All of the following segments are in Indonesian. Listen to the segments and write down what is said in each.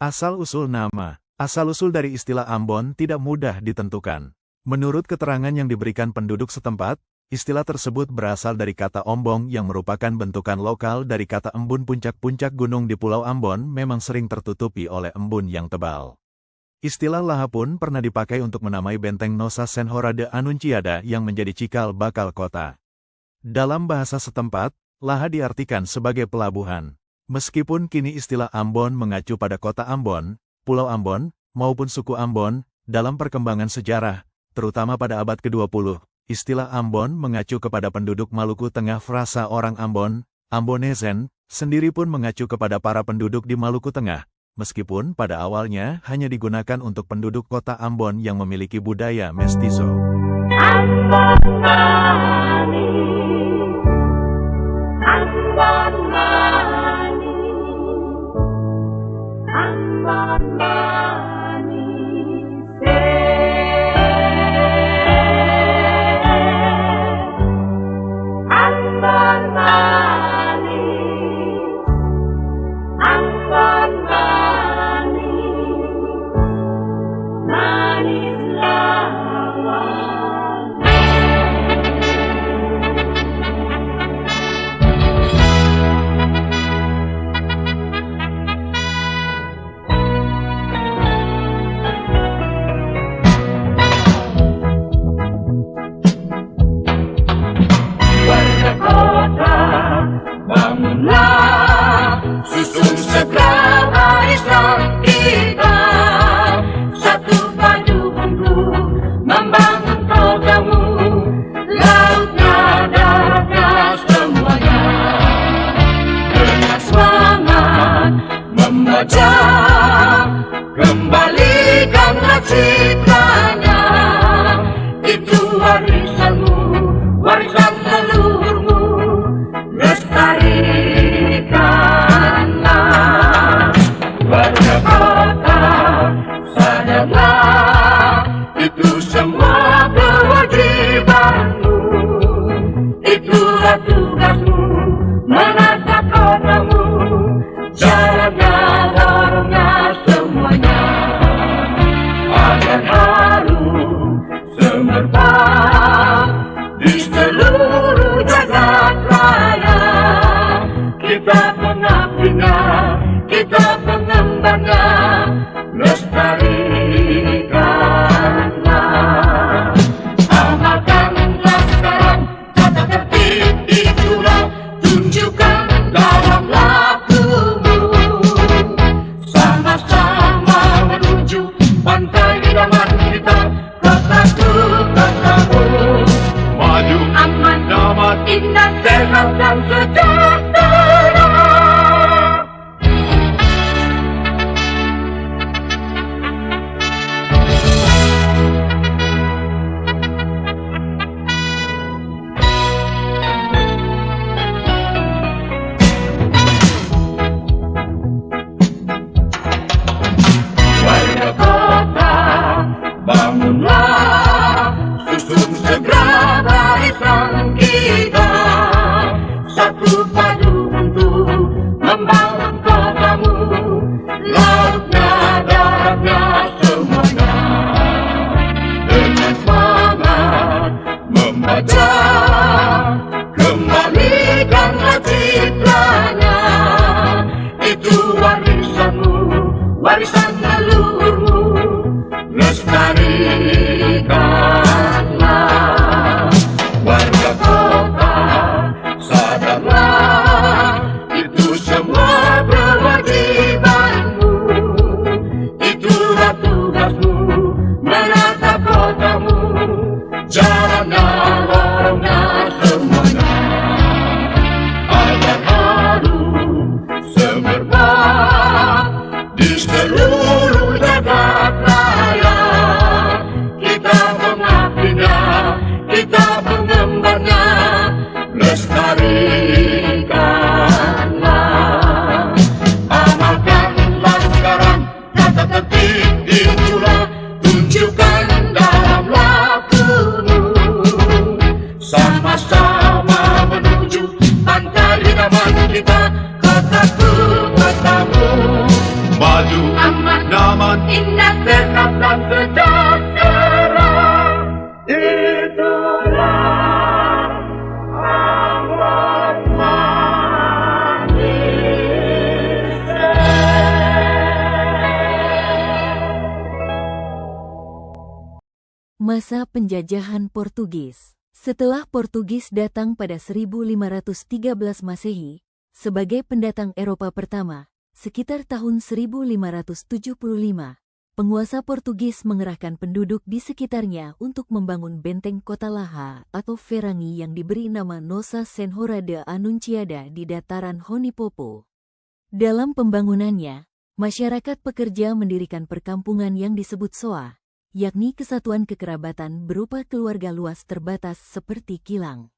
Asal-usul nama. Asal-usul dari istilah Ambon tidak mudah ditentukan. Menurut keterangan yang diberikan penduduk setempat, istilah tersebut berasal dari kata ombong yang merupakan bentukan lokal dari kata embun. Puncak-puncak gunung di Pulau Ambon memang sering tertutupi oleh embun yang tebal. Istilah laha pun pernah dipakai untuk menamai benteng Nosa Senhora de Anunciada yang menjadi cikal bakal kota. Dalam bahasa setempat, laha diartikan sebagai pelabuhan. Meskipun kini istilah Ambon mengacu pada kota Ambon, Pulau Ambon, maupun suku Ambon, dalam perkembangan sejarah, terutama pada abad ke-20, istilah Ambon mengacu kepada penduduk Maluku Tengah. Frasa orang Ambon, Ambonezen, sendiri pun mengacu kepada para penduduk di Maluku Tengah, meskipun pada awalnya hanya digunakan untuk penduduk kota Ambon yang memiliki budaya mestizo. Ambon Mani, Ambon Mani, Ambon Mani, Ambon Mani, Ambon Mani, manis lawan. Warga kota, bangunlah, susun segera barisan kita, satu padu untuk membangun kotamu, lautnya, daratnya, semuanya, dengan semangat membaca, kembalikanlah citranya, itu warisanmu, warisan leluhurmu, lestarikanlah. Warga kota, sadarlah, itu semua kewajibanmu, itulah tugasmu, menata kotamu, jalannya, lorongnya, semuanya, agar harum semerbak di seluruh jagat raya. Kita pengabdinya, kita pengembannya, lestarikanlah. Amalkanlah sekarang tata tertib itulah, tunjukkan dalam lakumu, sama-sama menuju pantai idaman kita, kotaku, kotamu, maju, aman, damai, indah, sehat, dan sejahtera. Warga kota, bangunlah, susun segera barisan kita, satu padu untuk membangun kotamu, lautnya, daratnya, semuanya, dengan semangat membaca, kembalikanlah citranya, itu warisanmu, warisan leluhurmu, lestarikanlah. Warga kota, sadarlah, itu semua kewajibanmu, itulah tugasmu, menata kotamu, jalannya, lorongnya, semuanya, agar harum semerbak di seluruh jagat raya. Kita mengabdinya, kita mengembannya, lestarikanlah. Amalkanlah sekarang tata tertib itulah, tunjukkan dalam lakumu, sama-sama menuju pantai idaman kita, kotaku, kotamu, maju, Namun indah sehat dan sejahtera. Itulah amat Masa penjajahan Portugis. Setelah Portugis datang pada 1513 Masehi, sebagai pendatang Eropa pertama, sekitar tahun 1575, penguasa Portugis mengerahkan penduduk di sekitarnya untuk membangun benteng kota Laha atau Ferangi yang diberi nama Nossa Senhora de Anunciada di dataran Honipopo. Dalam pembangunannya, masyarakat pekerja mendirikan perkampungan yang disebut Soa, yakni kesatuan kekerabatan berupa keluarga luas terbatas seperti Kilang,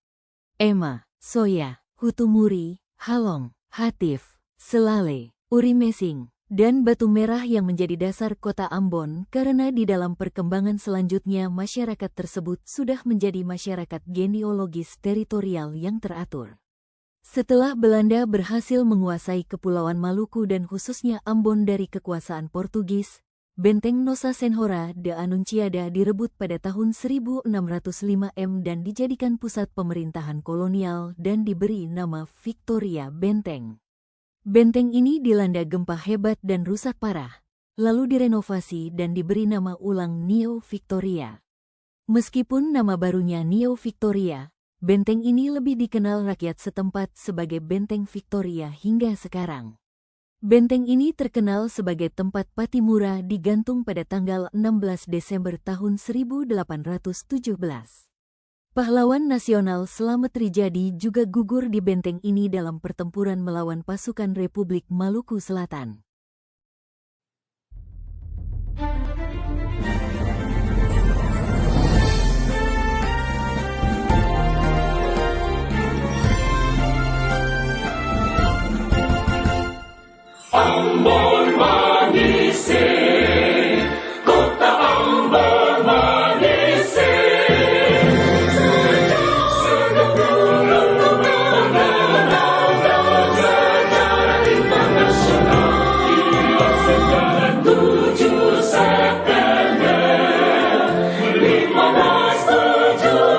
Ema, Soya, Hutumuri, Halong, Hatif, Selale, Urimesing, dan Batu Merah yang menjadi dasar kota Ambon karena di dalam perkembangan selanjutnya masyarakat tersebut sudah menjadi masyarakat genealogis teritorial yang teratur. Setelah Belanda berhasil menguasai Kepulauan Maluku dan khususnya Ambon dari kekuasaan Portugis, Benteng Nossa Senhora de Anunciada direbut pada tahun 1605 dan dijadikan pusat pemerintahan kolonial dan diberi nama Victoria Benteng. Benteng ini dilanda gempa hebat dan rusak parah, lalu direnovasi dan diberi nama ulang Neo Victoria. Meskipun nama barunya Neo Victoria, benteng ini lebih dikenal rakyat setempat sebagai Benteng Victoria hingga sekarang. Benteng ini terkenal sebagai tempat Patimura digantung pada tanggal 16 Desember tahun 1817. Pahlawan nasional Slamet Trijadi juga gugur di benteng ini dalam pertempuran melawan pasukan Republik Maluku Selatan. Ambon Manise, kota Ambon Manise. Sejak dulu mengenal sejarah internasional. Ia sejarah 7 September 1575.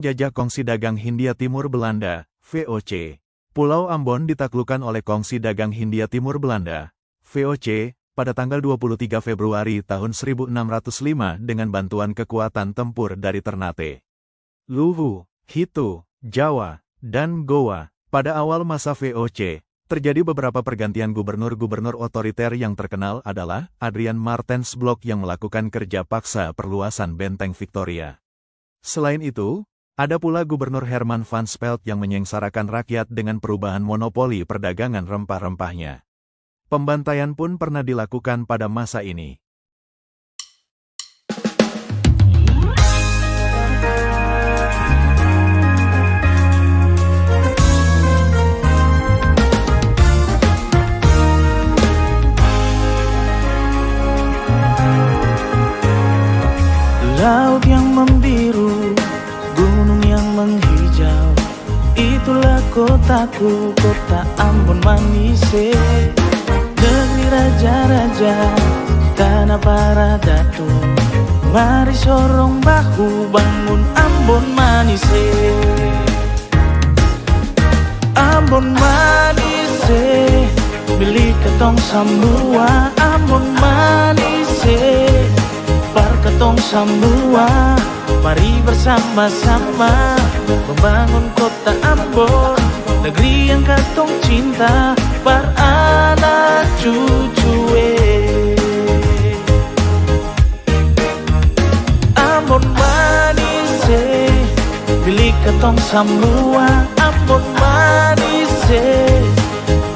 Jajah kongsi dagang Hindia Timur Belanda, VOC. Pulau Ambon ditaklukkan oleh Kongsi Dagang Hindia Timur Belanda, VOC, pada tanggal 23 Februari tahun 1605 dengan bantuan kekuatan tempur dari Ternate, Luwu, Hitu, Jawa, dan Goa. Pada awal masa VOC, terjadi beberapa pergantian gubernur-gubernur otoriter yang terkenal adalah Adrian Martens Blok yang melakukan kerja paksa perluasan benteng Victoria. Selain itu, ada pula Gubernur Herman van Spelt yang menyengsarakan rakyat dengan perubahan monopoli perdagangan rempah-rempahnya. Pembantaian pun pernah dilakukan pada masa ini. Laut yang membiru, gunung yang menghijau, itulah kotaku, kota Ambon manis. Negeri raja-raja, tanah para datu, mari sorong bahu bangun Ambon manis. Ambon manis, milik ketong semua. Ambon manis, ketong semua, mari bersama-sama membangun kota Ambon, negeri yang katong cinta, para anak cucu. Ambon manis, milik katong semua. Ambon manis,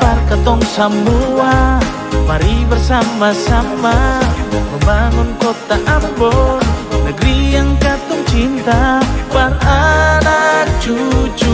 para katong semua, mari bersama-sama membangun kota Ambon, negeri yang katong cinta, para anak cucu.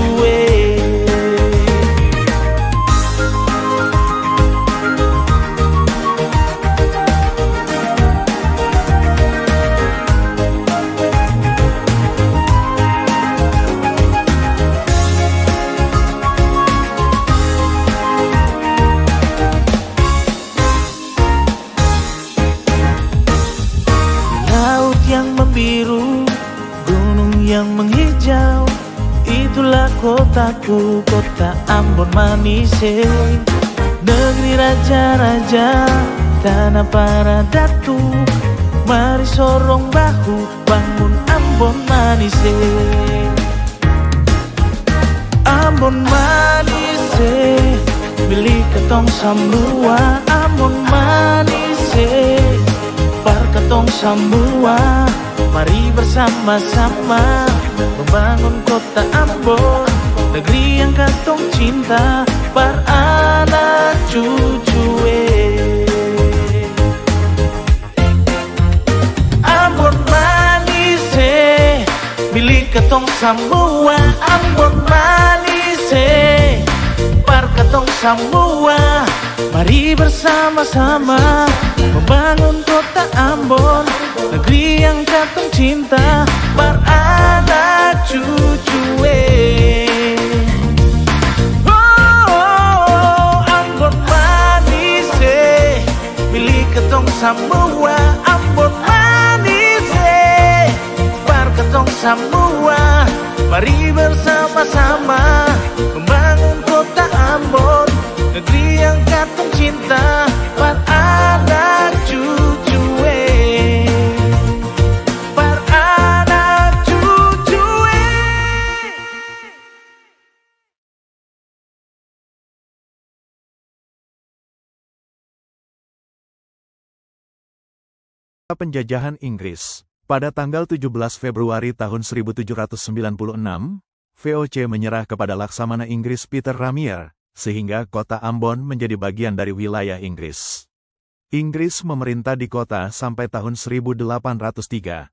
Biru, gunung yang menghijau, itulah kotaku, kota Ambon manis. Negeri raja-raja, tanah para datu, mari sorong bahu bangun Ambon manis. Ambon manis, milik ketong semua. Ambon manis, para ketong semua, mari bersama-sama membangun kota Ambon, negeri yang katong cinta, para anak cucu. Ambon manis, milik katong semua. Ambon manis, para katong semua, mari bersama-sama membangun kota Ambon, negeri yang katong cinta, para anak cucu. Ambon manis, milik katong semua. Ambon manis, para katong semua, mari bersama-sama membangun kota Ambon, negeri yang katong cinta, para anak cucu. Penjajahan Inggris. Pada tanggal 17 Februari tahun 1796, VOC menyerah kepada Laksamana Inggris Peter Ramier, sehingga kota Ambon menjadi bagian dari wilayah Inggris. Inggris memerintah di kota sampai tahun 1803.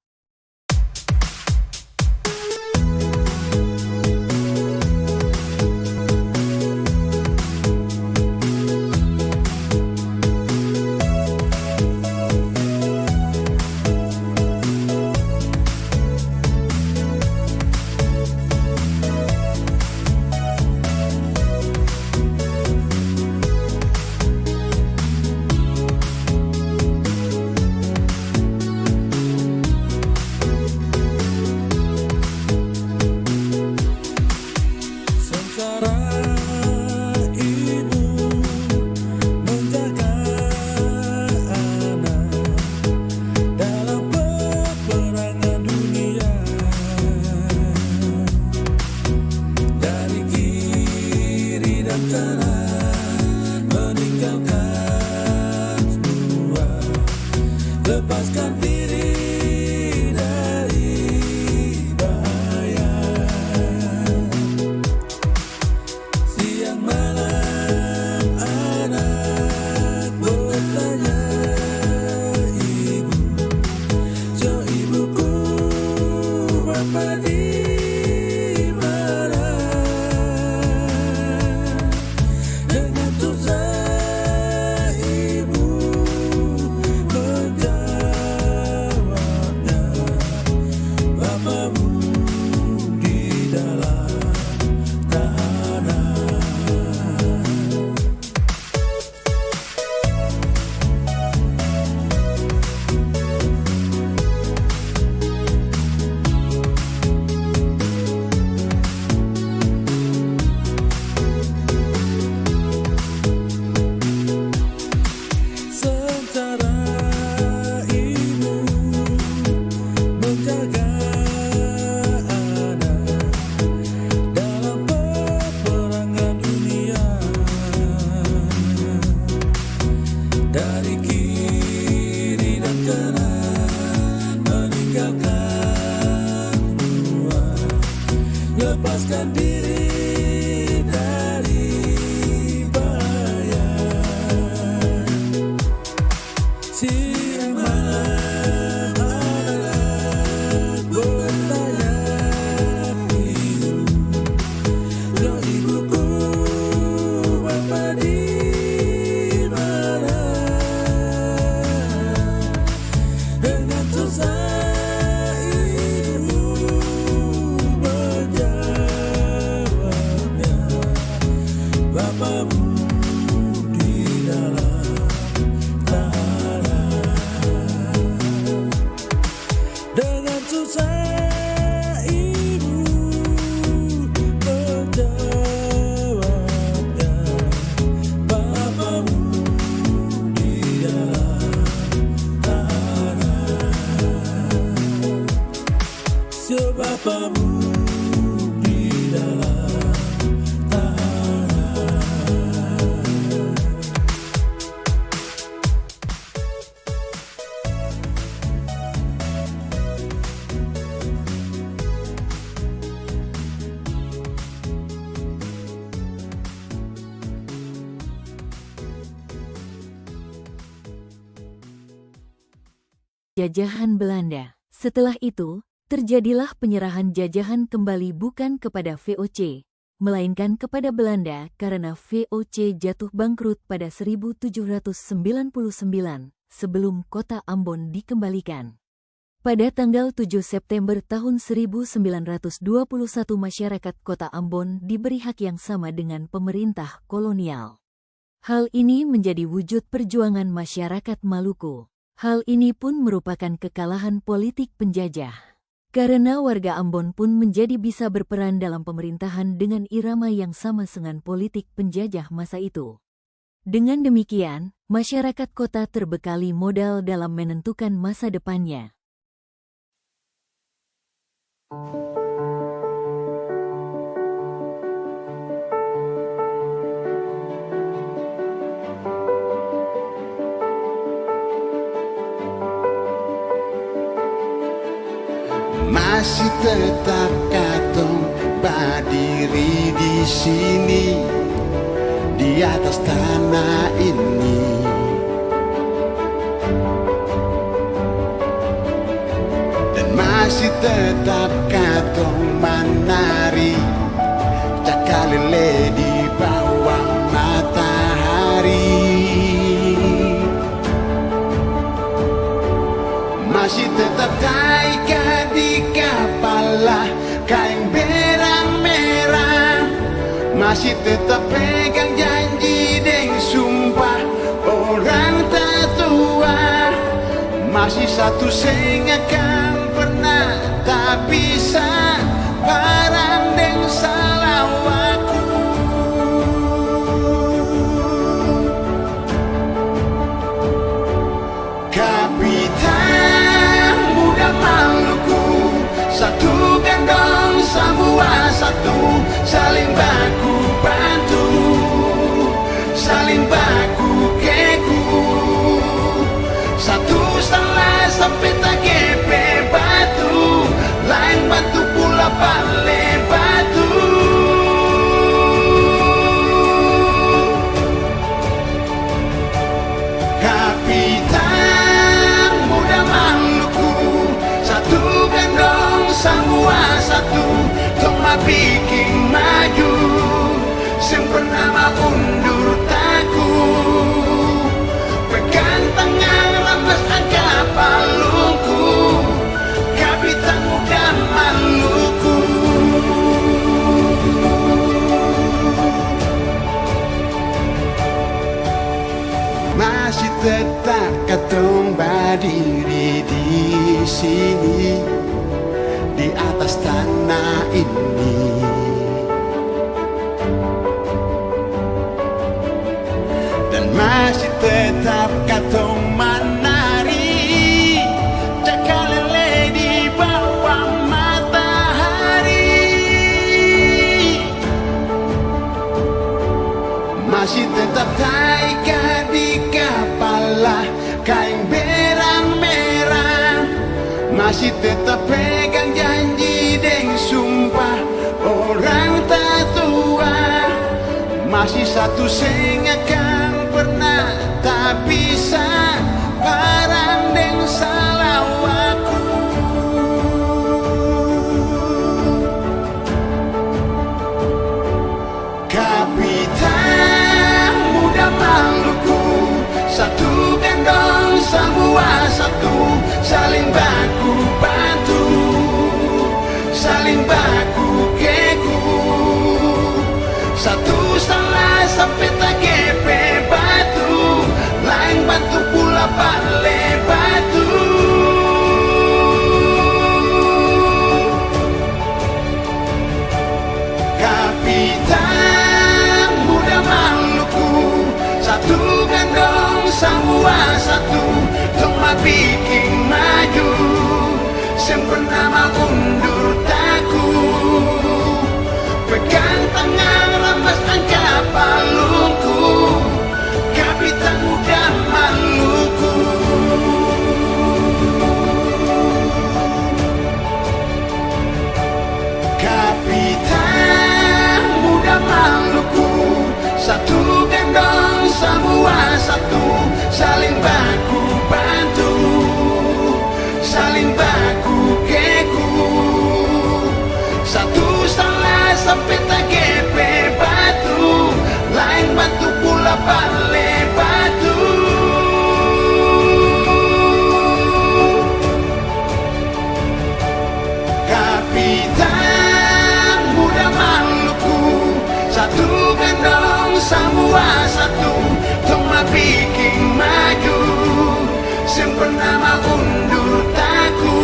Lepaskan diri dari bahaya. Si malam adalah bertanya ibu, lo ibuku bapa di mana? Dengan susah bapamu di dalam tanah. Dengan susah ibu menjawabnya, bapamu di dalam tanah. Si bapamu di dalam jajahan Belanda. Setelah itu, terjadilah penyerahan jajahan kembali bukan kepada VOC, melainkan kepada Belanda karena VOC jatuh bangkrut pada 1799 sebelum kota Ambon dikembalikan. Pada tanggal 7 September tahun 1921 masyarakat kota Ambon diberi hak yang sama dengan pemerintah kolonial. Hal ini menjadi wujud perjuangan masyarakat Maluku. Hal ini pun merupakan kekalahan politik penjajah. Karena warga Ambon pun menjadi bisa berperan dalam pemerintahan dengan irama yang sama dengan politik penjajah masa itu. Dengan demikian, masyarakat kota terbekali modal dalam menentukan masa depannya. Masih tetap katong berdiri di sini, di atas tanah ini. Dan masih tetap katong menari, cakalele di bawah matahari. Masih tetap taikan di kepala kain berang merah. Masih tetap pegang janji dan sumpah orang tetua. Masih satu sengakan pernah tak bisa parang dan salawaku. Kapitan muda Maluku, satu gandong semua satu, saling baku bantu, saling baku keku. Satu salah sampai tak gepe batu, lain batu pula bale batu. sempurna undur taku, pegang tangan rampas angka palungku, kapitan muda Maluku. Masih tetap katong berdiri di sini, di atas tanah ini. Dan masih tetap katong menari, cakalele di bawah matahari. Masih tetap taika di kepala, kain berang merah. Masih tetap pegang janji deng sumpah orang tatua. Masih satu seng akan pernah tak bisa parang deng salawaku. Kapitan muda Maluku, satu gendong semua satu, saling baku bantu, saling baku keku. Satu salah sampai tak gepe batu, lain bantu pula bale batu. Kapitan muda Maluku, satu gandong semua satu, cuma bikin maju, sempurna undur taku, pegang tangan rampas angka palungku, kapitan muda Maluku. Kapitan muda Maluku, satu gendong semua satu, saling baku bantu, saling baku keku. Satu salah sampai tak gepe batu, lain bantu pula bale batu. Kapitan muda Maluku, satu gendong semua satu, cuma bikin maju, sempurna undur taku,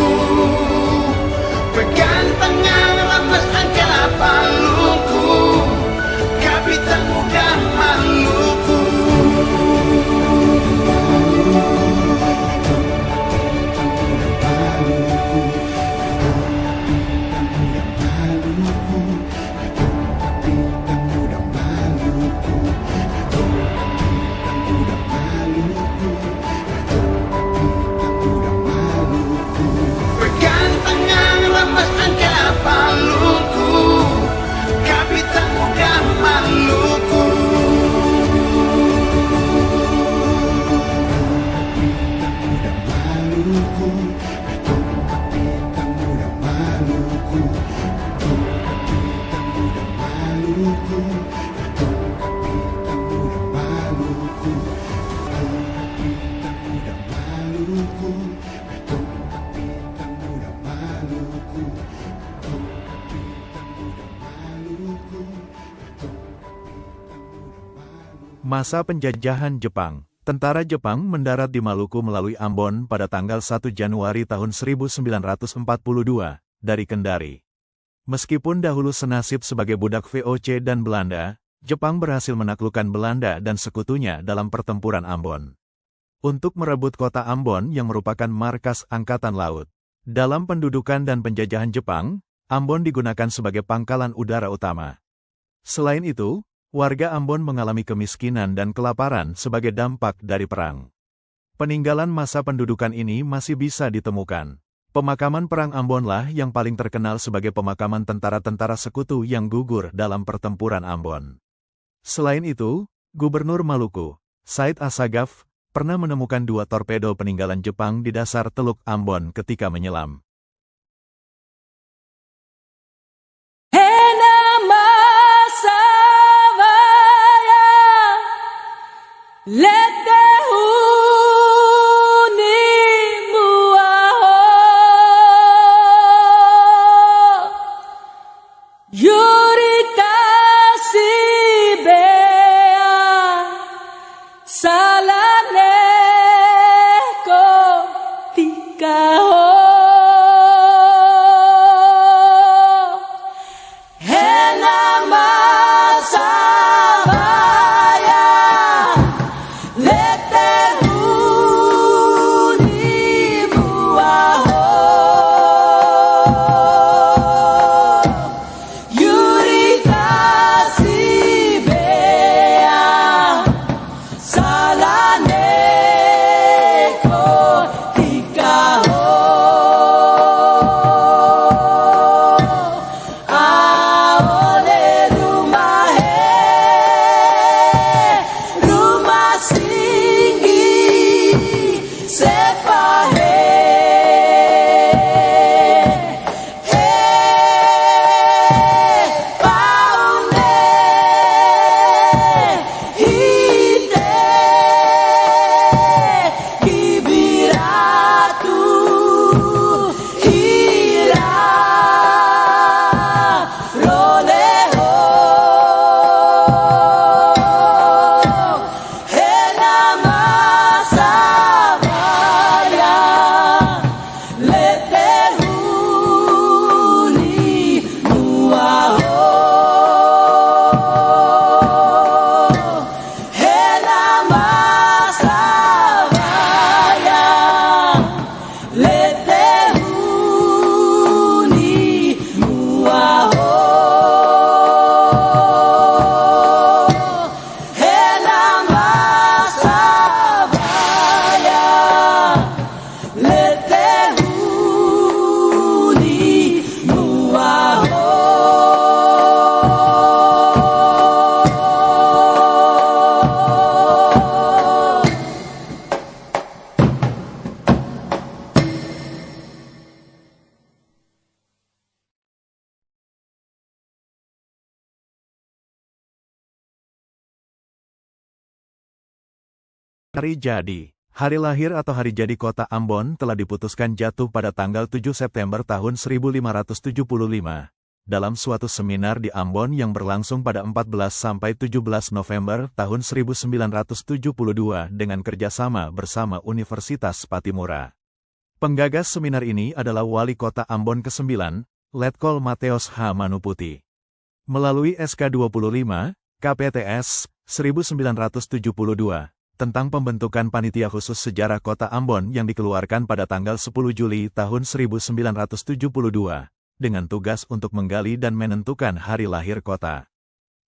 pegang tangan rampas angka palungku, kapitan muda Maluku. Pegang tangan rampas angka palungku, kapitan muda Maluku. Masa penjajahan Jepang. Tentara Jepang mendarat di Maluku melalui Ambon pada tanggal 1 Januari tahun 1942 dari Kendari. Meskipun dahulu senasib sebagai budak VOC dan Belanda, Jepang berhasil menaklukkan Belanda dan sekutunya dalam pertempuran Ambon. Untuk merebut kota Ambon yang merupakan markas Angkatan Laut. Dalam pendudukan dan penjajahan Jepang, Ambon digunakan sebagai pangkalan udara utama. Selain itu, warga Ambon mengalami kemiskinan dan kelaparan sebagai dampak dari perang. Peninggalan masa pendudukan ini masih bisa ditemukan. Pemakaman Perang Ambonlah yang paling terkenal sebagai pemakaman tentara-tentara sekutu yang gugur dalam pertempuran Ambon. Selain itu, Gubernur Maluku, Said Assagaf, pernah menemukan 2 torpedo peninggalan Jepang di dasar Teluk Ambon ketika menyelam. Hena Masava Hari jadi. Hari lahir atau hari jadi kota Ambon telah diputuskan jatuh pada tanggal 7 September tahun 1575. Dalam suatu seminar di Ambon yang berlangsung pada 14 sampai 17 November tahun 1972 dengan kerjasama bersama Universitas Patimura. Penggagas seminar ini adalah Wali Kota Ambon ke-9, Letkol Mateos H. Manuputi. Melalui SK 25, KPTS, 1972, tentang pembentukan Panitia Khusus Sejarah Kota Ambon yang dikeluarkan pada tanggal 10 Juli tahun 1972, dengan tugas untuk menggali dan menentukan hari lahir kota.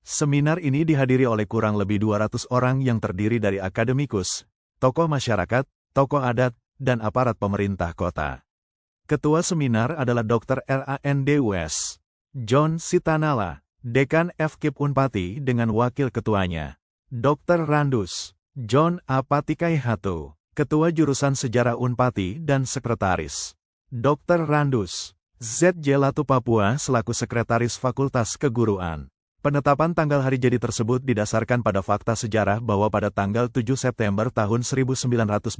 Seminar ini dihadiri oleh kurang lebih 200 orang yang terdiri dari akademikus, tokoh masyarakat, tokoh adat, dan aparat pemerintah kota. Ketua seminar adalah Dr. RANDUS John Sitanala, Dekan FKIP Unpati dengan wakil ketuanya, Dr. Randus John A. Patikaihatu, Ketua Jurusan Sejarah Unpati dan Sekretaris, Dr. Randus Z.J. Latu Papua selaku Sekretaris Fakultas Keguruan. Penetapan tanggal hari jadi tersebut didasarkan pada fakta sejarah bahwa pada tanggal 7 September tahun 1921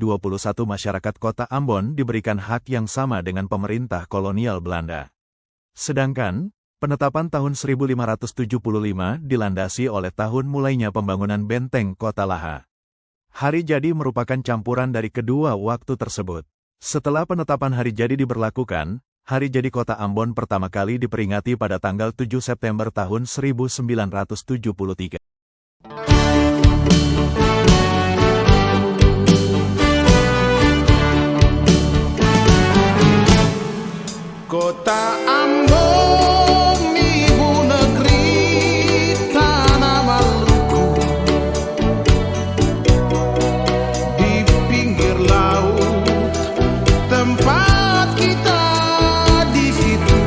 masyarakat kota Ambon diberikan hak yang sama dengan pemerintah kolonial Belanda. Sedangkan, penetapan tahun 1575 dilandasi oleh tahun mulainya pembangunan benteng kota Laha. Hari jadi merupakan campuran dari kedua waktu tersebut. Setelah penetapan hari jadi diberlakukan, hari jadi kota Ambon pertama kali diperingati pada tanggal 7 September tahun 1973. Kota Ambon, ibu negeri tanah Maluku, di pinggir laut tempat kita di situ.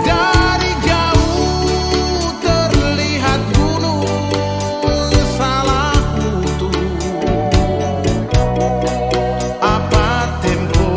Dari jauh terlihat gunung Salahutu. Apa tempo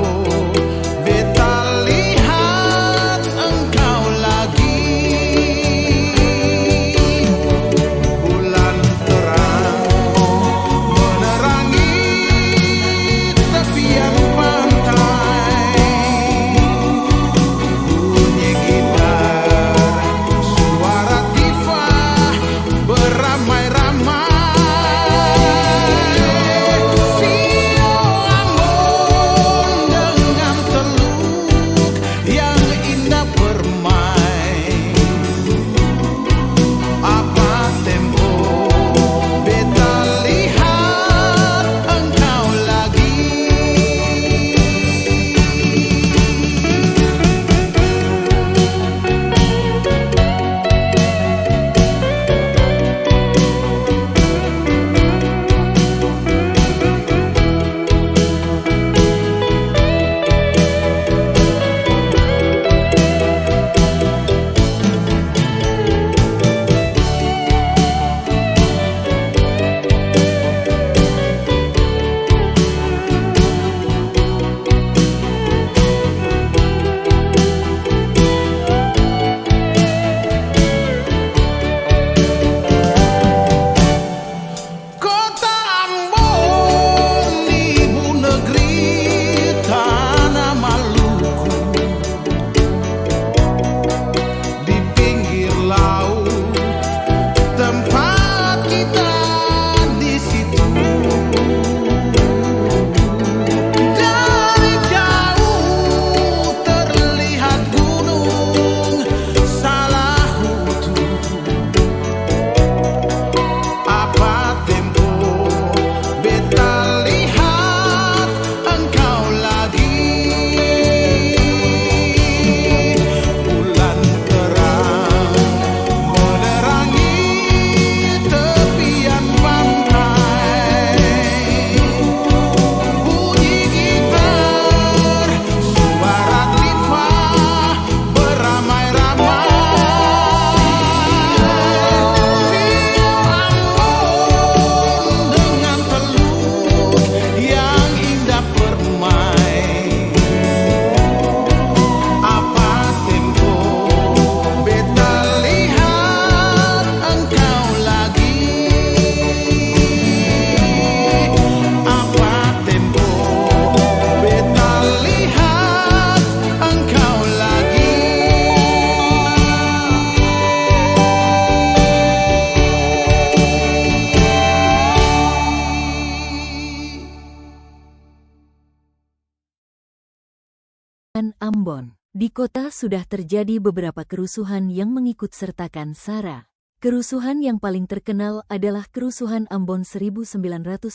Ambon. Di kota sudah terjadi beberapa kerusuhan yang mengikut-sertakan SARA. Kerusuhan yang paling terkenal adalah kerusuhan Ambon 1999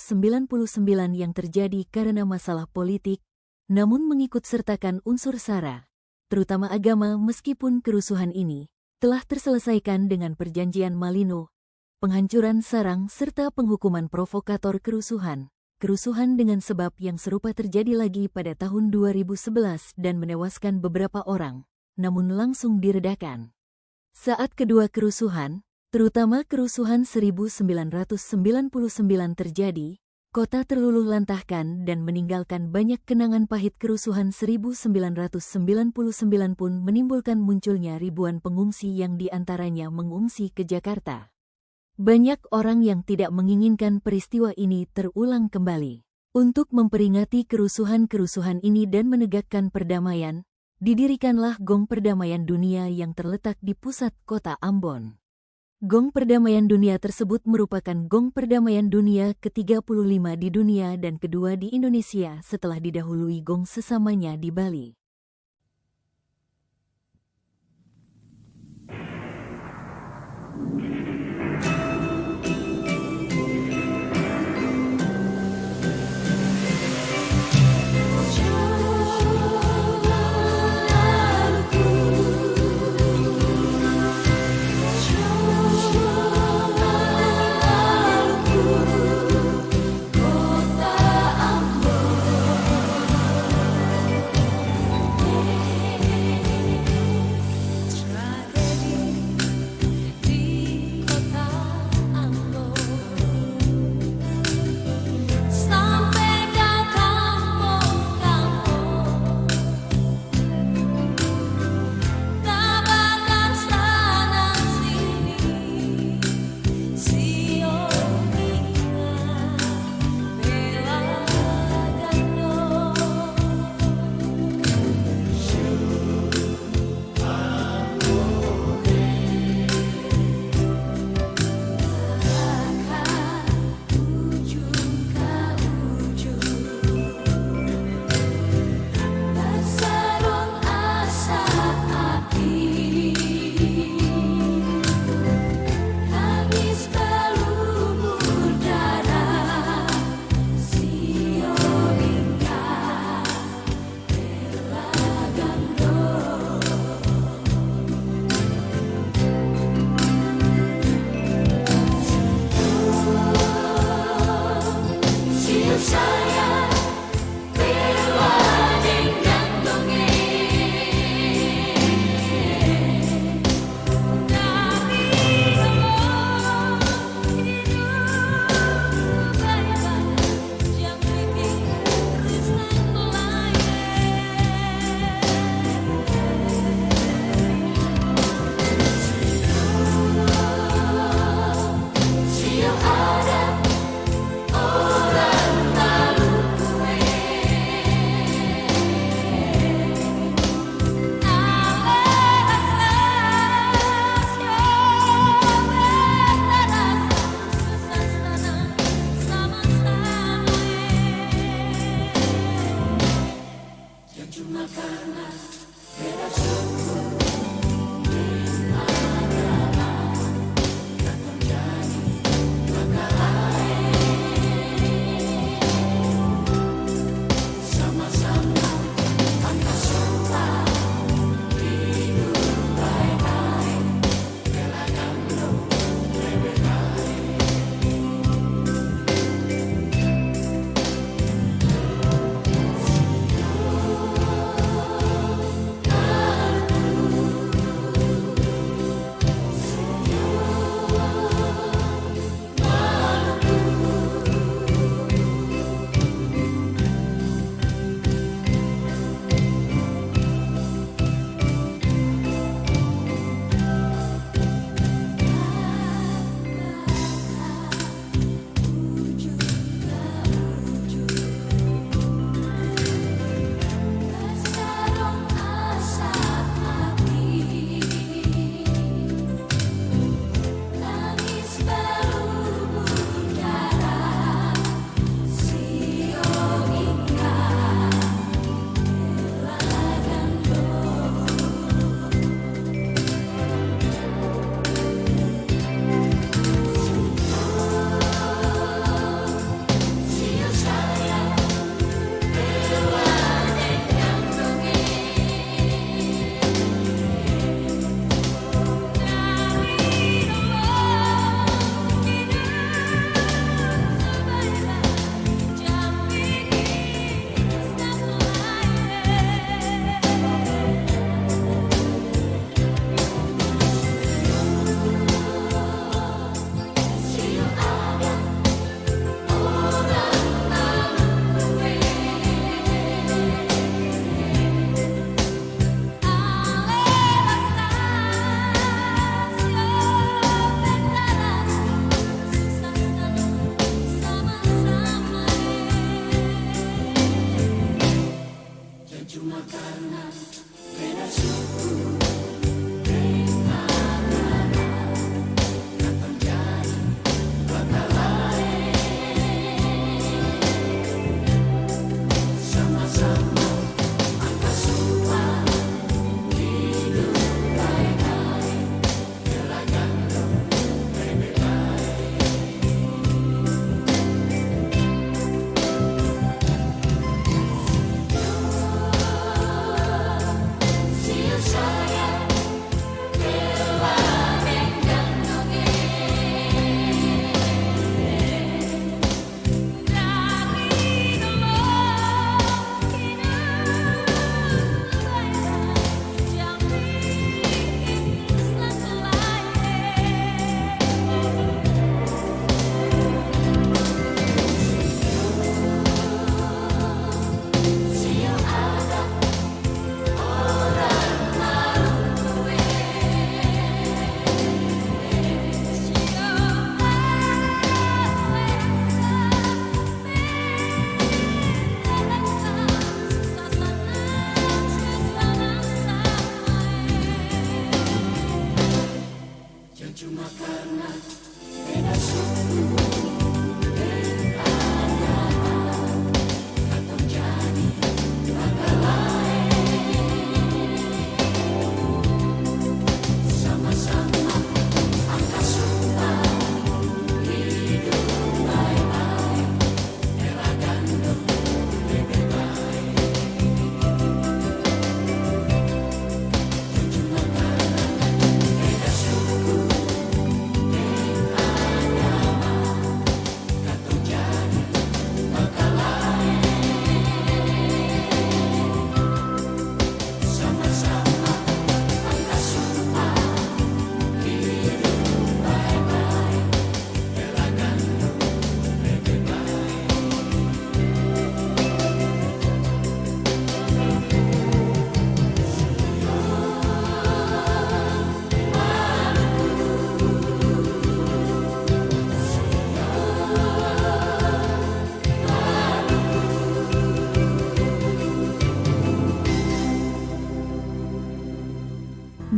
yang terjadi karena masalah politik, namun mengikut-sertakan unsur SARA, terutama agama. Meskipun kerusuhan ini telah terselesaikan dengan perjanjian Malino, penghancuran sarang serta penghukuman provokator kerusuhan. Kerusuhan dengan sebab yang serupa terjadi lagi pada tahun 2011 dan menewaskan beberapa orang, namun langsung diredakan. Saat kedua kerusuhan, terutama kerusuhan 1999 terjadi, kota terluluh lantahkan dan meninggalkan banyak kenangan pahit. Kerusuhan 1999 pun menimbulkan munculnya ribuan pengungsi yang diantaranya mengungsi ke Jakarta. Banyak orang yang tidak menginginkan peristiwa ini terulang kembali. Untuk memperingati kerusuhan-kerusuhan ini dan menegakkan perdamaian, didirikanlah Gong Perdamaian Dunia yang terletak di pusat kota Ambon. Gong Perdamaian Dunia tersebut merupakan Gong Perdamaian Dunia ke-35 di dunia dan kedua di Indonesia setelah didahului gong sesamanya di Bali.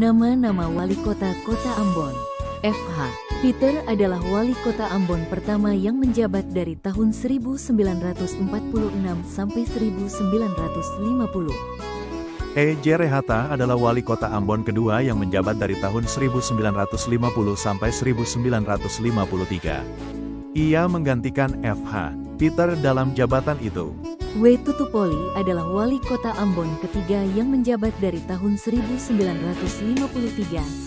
Nama-nama Wali Kota Kota Ambon. FH. Peter adalah Wali Kota Ambon pertama yang menjabat dari tahun 1946 sampai 1950. E.J. Rehata adalah Wali Kota Ambon kedua yang menjabat dari tahun 1950 sampai 1953. Ia menggantikan F.H. Peter dalam jabatan itu. W. Tutupoli adalah Wali Kota Ambon ketiga yang menjabat dari tahun 1953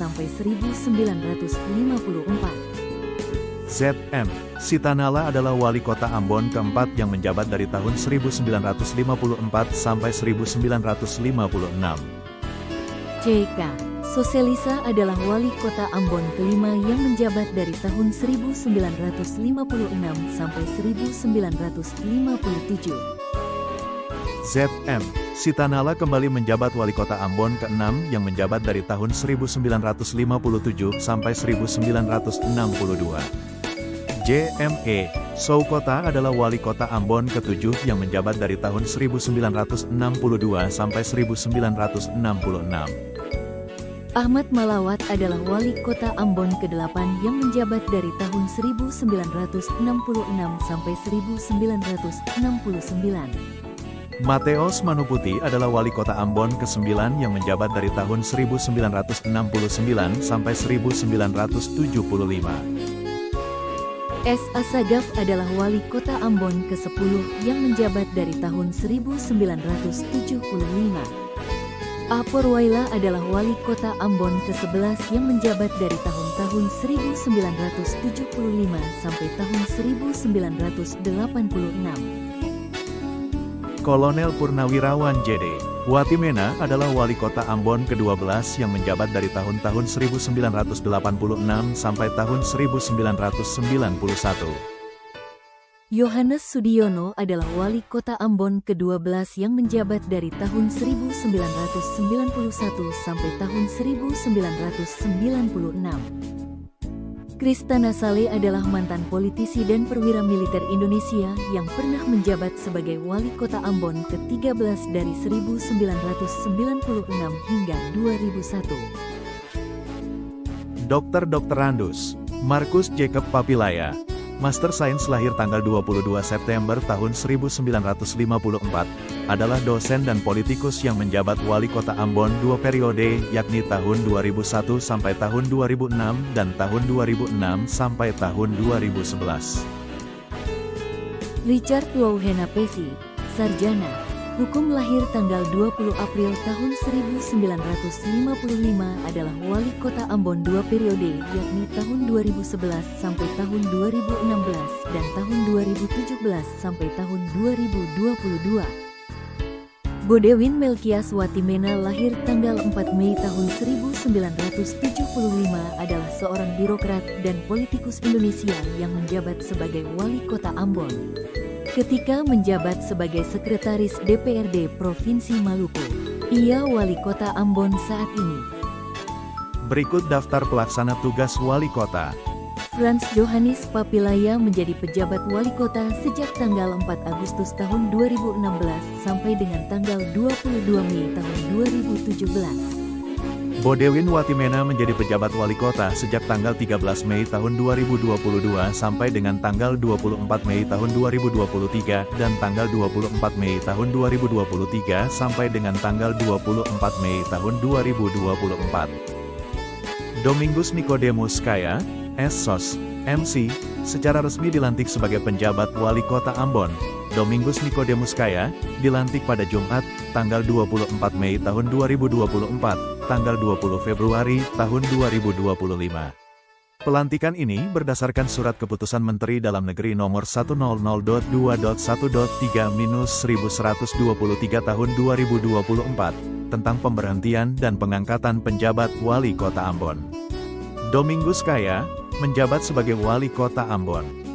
sampai 1954. Z.M. Sitanala adalah Wali Kota Ambon keempat yang menjabat dari tahun 1954 sampai 1956. C.K. Soselisa adalah Wali Kota Ambon kelima yang menjabat dari tahun 1956 sampai 1957. Z.M. Sitanala kembali menjabat Wali Kota Ambon ke-6 yang menjabat dari tahun 1957 sampai 1962. J.M.E. Soukota adalah Wali Kota Ambon ke-7 yang menjabat dari tahun 1962 sampai 1966. Ahmad Malawat adalah Wali Kota Ambon ke-8 yang menjabat dari tahun 1966 sampai 1969. Mateos Manuputi adalah Wali Kota Ambon ke-9 yang menjabat dari tahun 1969 sampai 1975. S. Asagaf adalah Wali Kota Ambon ke-10 yang menjabat dari tahun 1975. A. Purwaila adalah Wali Kota Ambon ke-11 yang menjabat dari tahun-tahun 1975 sampai tahun 1986. Kolonel Purnawirawan J.D. Watimena adalah Wali Kota Ambon ke-12 yang menjabat dari tahun-tahun 1986 sampai tahun 1991. Yohanes Sudiono adalah Wali Kota Ambon ke-12 yang menjabat dari tahun 1991 sampai tahun 1996. Kristana Saleh adalah mantan politisi dan perwira militer Indonesia yang pernah menjabat sebagai Wali Kota Ambon ke-13 dari 1996 hingga 2001. Dr. Randus Markus Jacob Papilaya, Master Sains lahir tanggal 22 September tahun 1954, adalah dosen dan politikus yang menjabat Wali Kota Ambon 2 periode yakni tahun 2001 sampai tahun 2006 dan tahun 2006 sampai tahun 2011. Richard Louhena Pesi, Sarjana Hukum lahir tanggal 20 April tahun 1955 adalah Wali Kota Ambon 2 periode yakni tahun 2011 sampai tahun 2016 dan tahun 2017 sampai tahun 2022. Bodewin Melkias Watimena lahir tanggal 4 Mei tahun 1975 adalah seorang birokrat dan politikus Indonesia yang menjabat sebagai Wali Kota Ambon. Ketika menjabat sebagai Sekretaris DPRD Provinsi Maluku, ia Wali Kota Ambon saat ini. Berikut daftar pelaksana tugas Wali Kota. Frans Johannes Papilaya menjadi pejabat Wali Kota sejak tanggal 4 Agustus tahun 2016 sampai dengan tanggal 22 Mei tahun 2017. Bodewin Watimena menjadi pejabat wali kota sejak tanggal 13 Mei tahun 2022 sampai dengan tanggal 24 Mei tahun 2023 dan tanggal 24 Mei tahun 2023 sampai dengan tanggal 24 Mei tahun 2024. Domingus Nicodemus Kaya, SSOS, MC, secara resmi dilantik sebagai penjabat wali kota Ambon. Domingus Nicodemus Kaya, dilantik pada Jumat, tanggal 24 Mei tahun 2024, tanggal 20 Februari tahun 2025. Pelantikan ini berdasarkan Surat Keputusan Menteri Dalam Negeri Nomor 100.2.1.3-1123 Tahun 2024, tentang pemberhentian dan pengangkatan penjabat wali kota Ambon. Domingus Kaya, menjabat sebagai wali kota Ambon.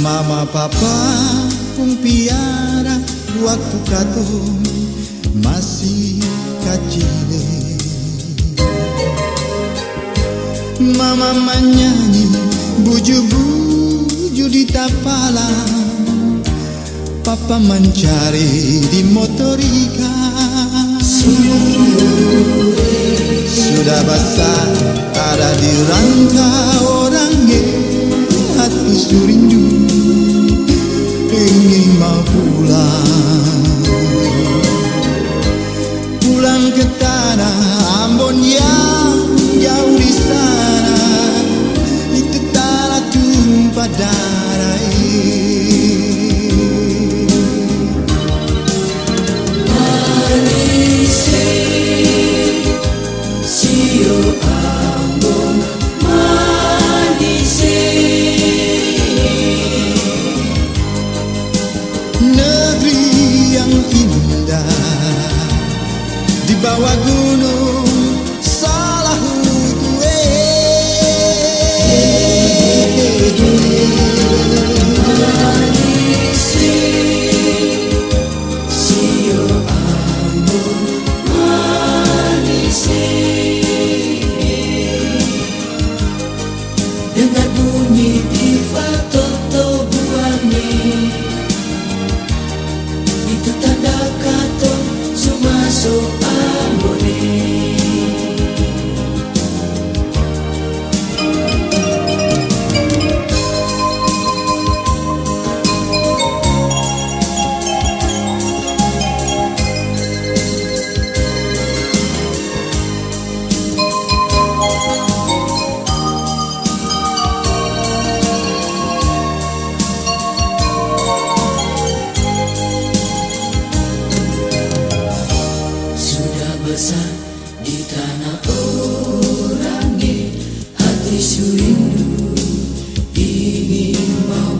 Mama papa pun piara waktu katong masih kecil. Mama menyanyi buju-buju di tapala, papa mencari di motorika. Sudah besar ada di rantau orangnya, hati surindu ingin mau pulang ke tanah Ambon yang jauh di sana, itu tanah tumpah darah. Negeri yang indah di bawah gunung Salahutu. Dengar bunyi tifa toto buane, itu tanda kato sumasuk Ambone. Sudah besar di tanah orangnya, hati surindu ingin mau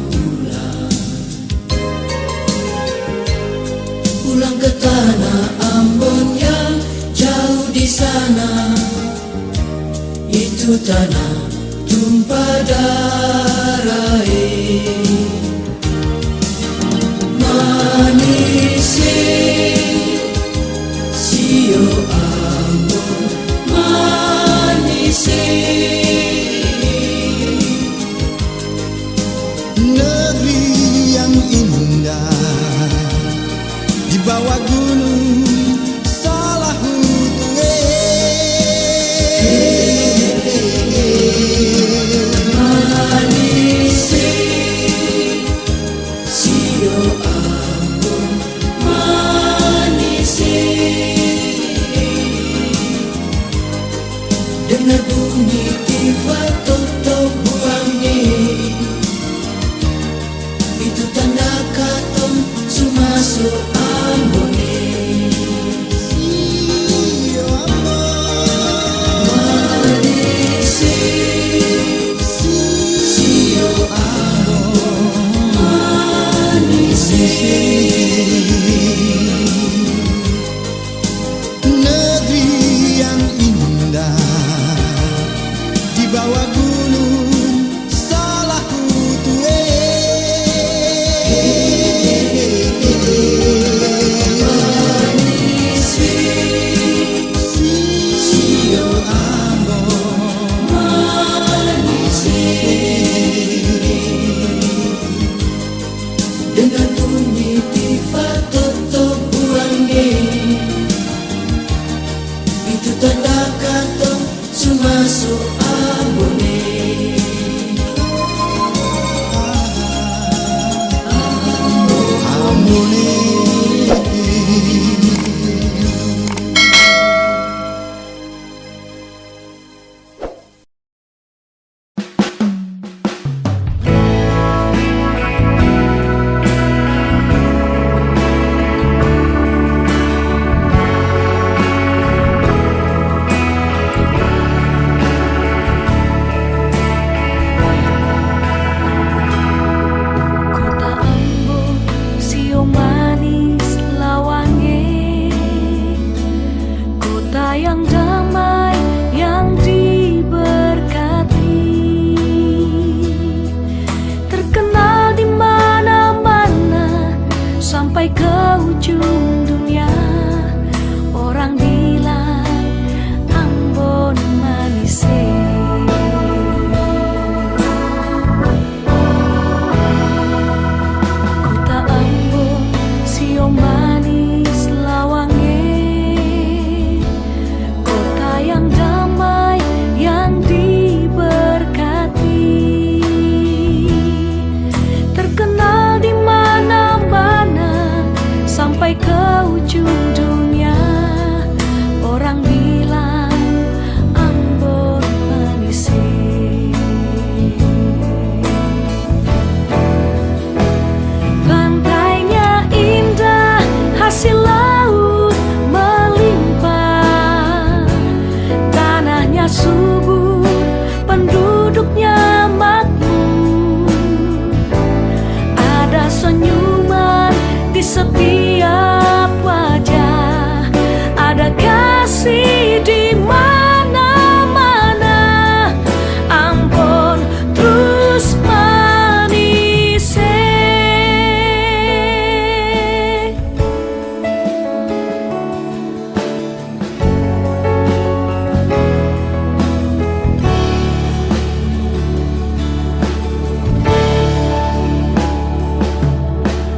pulang ke tanah Ambon yang jauh di sana, itu tanah tumpah darah. Manise Sio Ambon manise, Negeri yang indah di bawah gunung Salahutu. manise manis Lawange, kota yang damai yang diberkati, terkenal di mana-mana sampai ke ujung dunia. Orang bilang Ambon manis. Pantainya indah, hasil laut melimpah, tanahnya subur, penduduknya makmur, ada senyuman di setiap wajah, ada kasih di mana-mana. Ambon terus manis.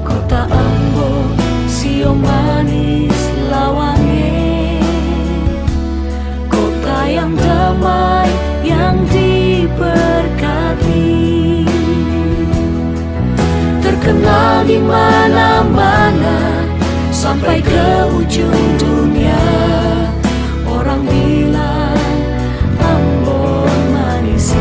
Kota Ambon, sio manis Lawange, kota yang damai yang diberkati, terkenal di mana-mana sampai ke ujung dunia. Orang bilang Ambon manis.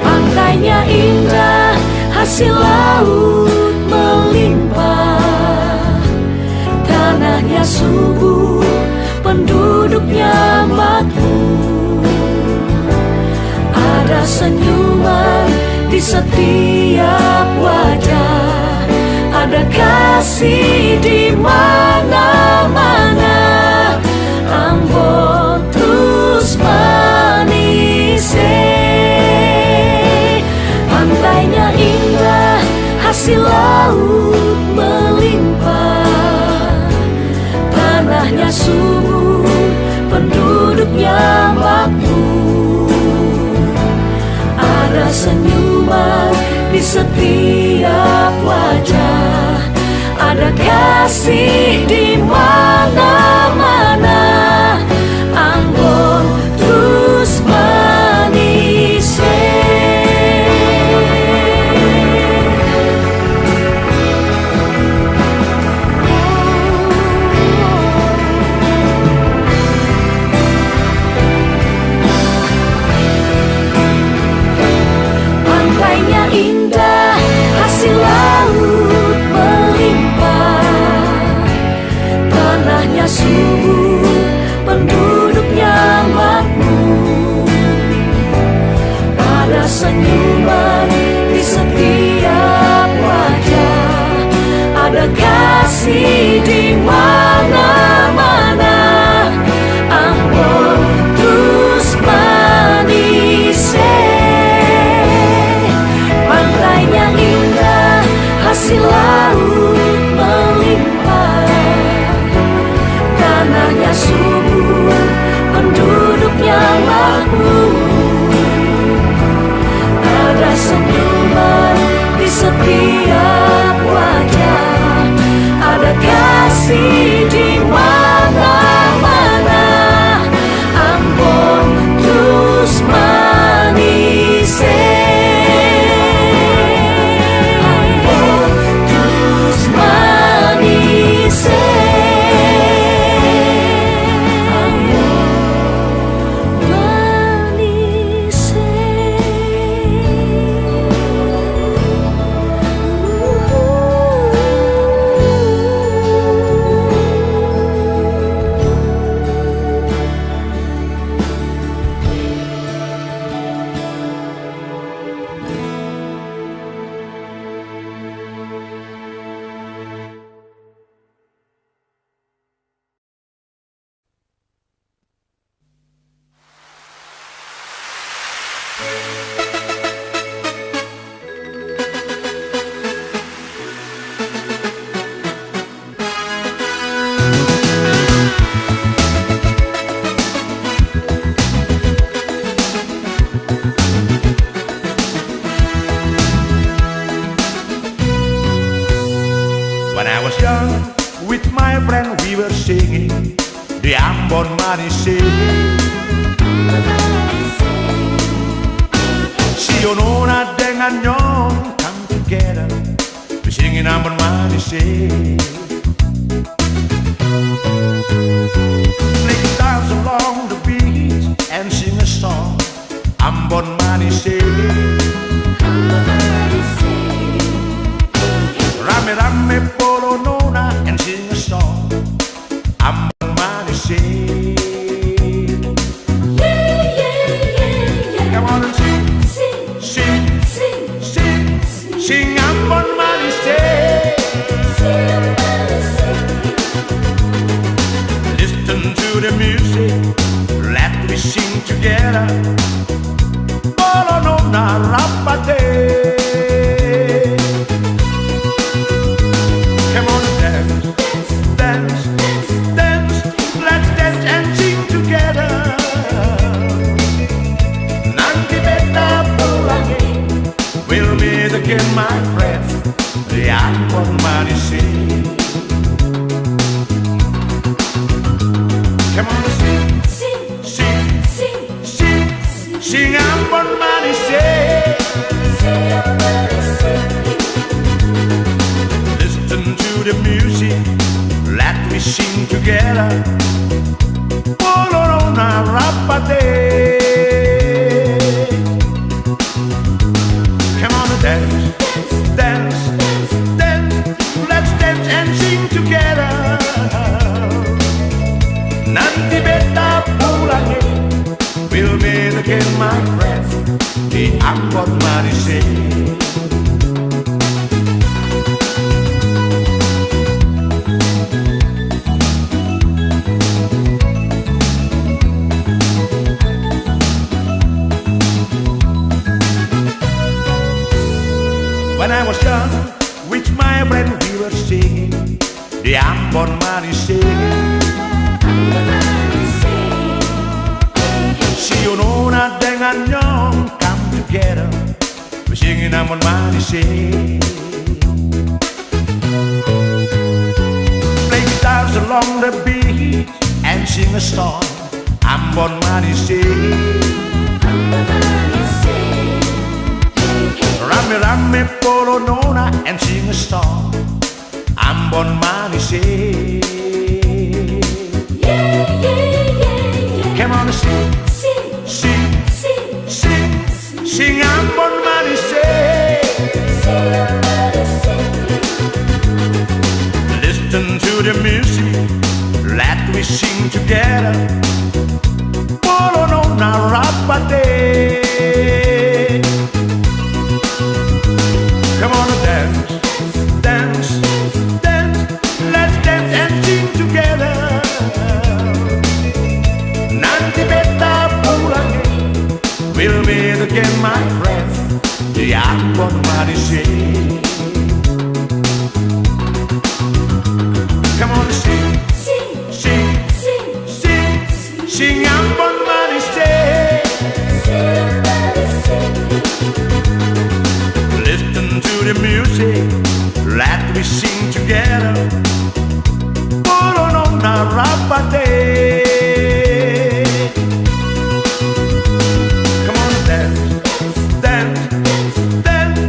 Pantainya indah, hasil laut melimpah, tanahnya subur, penduduknya makmur, ada senyuman di setiap wajah, ada kasih di mana-mana. Ambon terus manis. Pantainya indah, hasil laut melimpah, tanahnya subur, penduduknya makmur, ada senyuman di setiap wajah, ada kasih di mana-mana. Ambon terus manis. Pantainya indah, hasil laut melimpah, tanahnya subur, penduduknya makmur, ada senyuman di setiap wajah, ada kasih di mana-mana. Ambon terus manis. Pantainya indah, hasil laut melimpah, tanahnya subur, penduduknya makmur, ada senyuman di setiap wajah, ada kasih di mana-mana. Ambon terus manis. Ambon terus When I was young, with my friend we were singing the Ambon Manise. Si Onona dengan Nyong come together, we singing Ambon Manise. Play guitars along the beach and sing a song, Ambon Manise. Rame-rame polo nona and sing a song, Ambon Manise. Come on and sing, sing, sing Ambon Manise. Listen to the music, let me sing together, polo nona rapate. Again, my friend, the Ambon Manise. Come on, sing Ambon Manise. Listen to the music, let me sing together. Polorona rapate. Dance, dance, dance, let's dance and sing together. Nanti beta pulangnya, we'll meet again, my friend, di Ambon Manise. When I was young, with my friend we were singing the Ambon Manise. Si Onona dengan Nyong come together, we singing Ambon Manise. Play guitars along the beach and sing a song, Ambon Manise. Rame-rame polo nona and sing a song, Ambon Manise. Come on, sing, sing Ambon Manise. Listen to the music, let me sing together, polo nona rapate. Come on and dance, dance, dance, let's dance and sing together. Nanti beta pulangnya, we'll meet again, my friend, di Ambon Manise. Come on and sing Ambon Manise. Listen to the music, let me sing together, polo nona rapate. Come on and dance, dance, dance,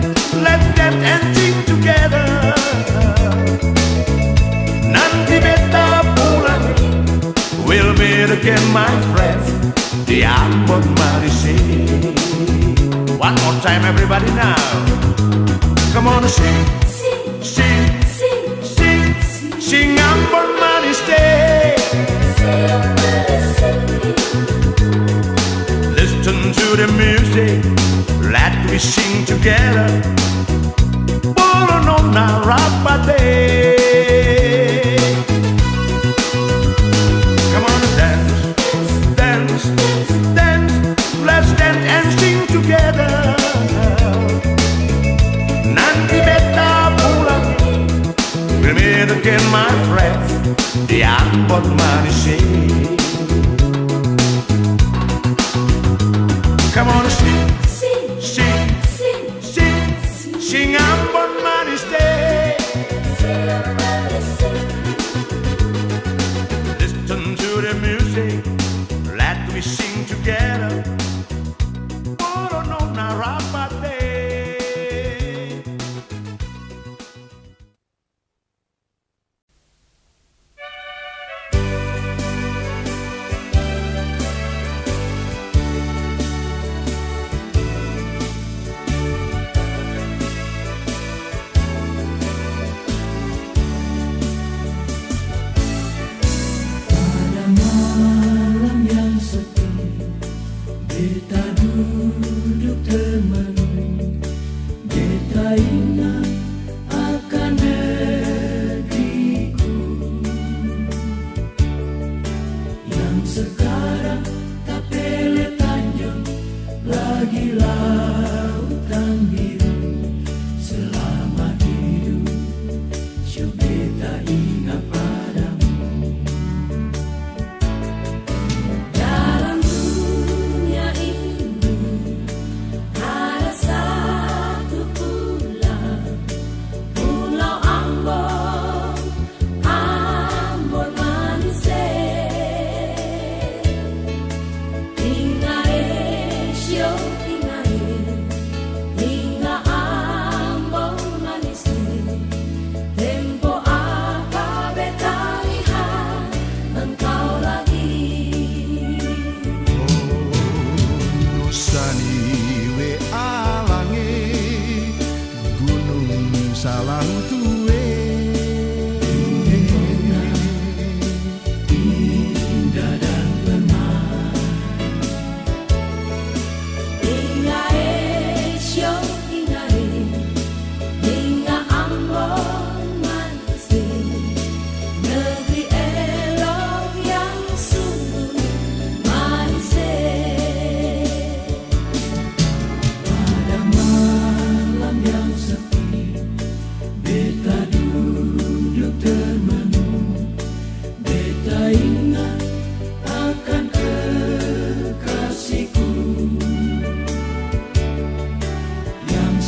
let's dance and sing together. Nanti beta pulangnya, we'll meet again, my friend, di Ambon Manise. One more time, everybody now. Come on and sing, sing Ambon Manise. Listen to the music, let me sing together, polo nona rapate. Come on and dance, dance, dance, let's dance and sing together. Nanti beta pulangnya, we'll meet again, my friend, di Ambon Manise. Come on and sing Ambon Manise. salah tuwe.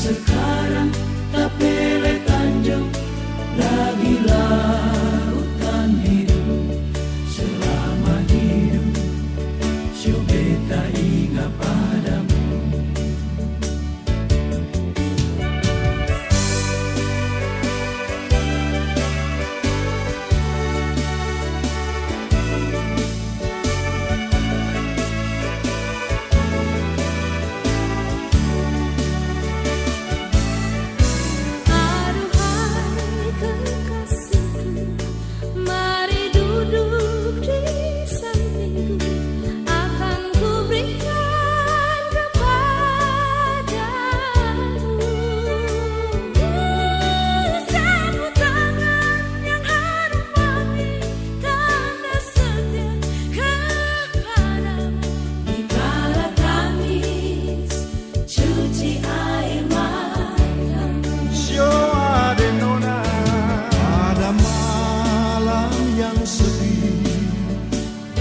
Sekarang Tapele Tanjung lagi lautan hidup. Selama hidup Syuk beta ingat padamu.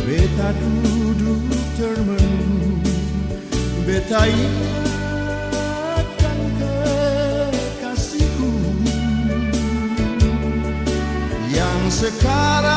Beta duduk termenung, beta ingatkan kekasihku yang sekarang